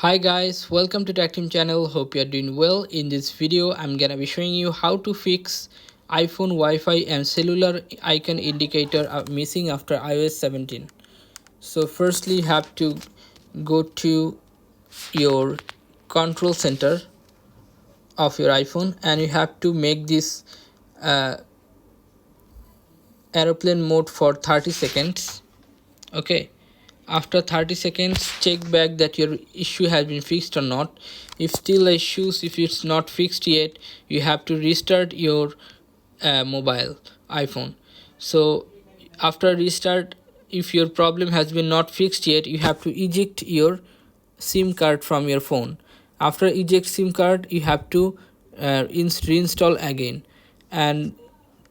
Hi guys, welcome to Tech Team channel. Hope you are doing well. In this video I'm gonna be showing you how to fix iPhone Wi-Fi and cellular icon indicator are missing after iOS 17. So firstly you have to go to your control center of your iPhone and you have to make this uh, aeroplane mode for 30 seconds. Okay, after 30 seconds check back that your issue has been fixed or not. If still issues, if it's not fixed yet, you have to restart your mobile iPhone. So after restart, if your problem has been not fixed yet, you have to eject your SIM card from your phone. After eject SIM card, you have to reinstall again and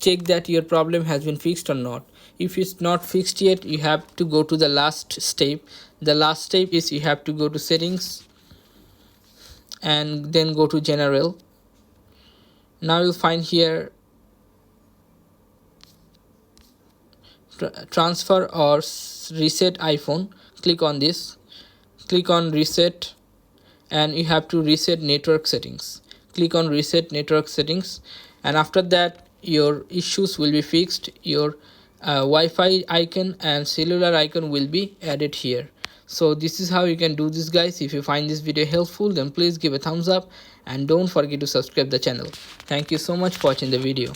check that your problem has been fixed or not. If it's not fixed yet, you have to go to the last step. The last step is you have to go to settings and then go to general. Now you'll find here transfer or reset iPhone. Click on this, click on reset, and you have to reset network settings. Click on reset network settings, and after that your issues will be fixed. Your Wi-Fi icon and cellular icon will be added here. So this is how you can do this, guys. If you find this video helpful, then please give a thumbs up and don't forget to subscribe the channel. Thank you so much for watching the video.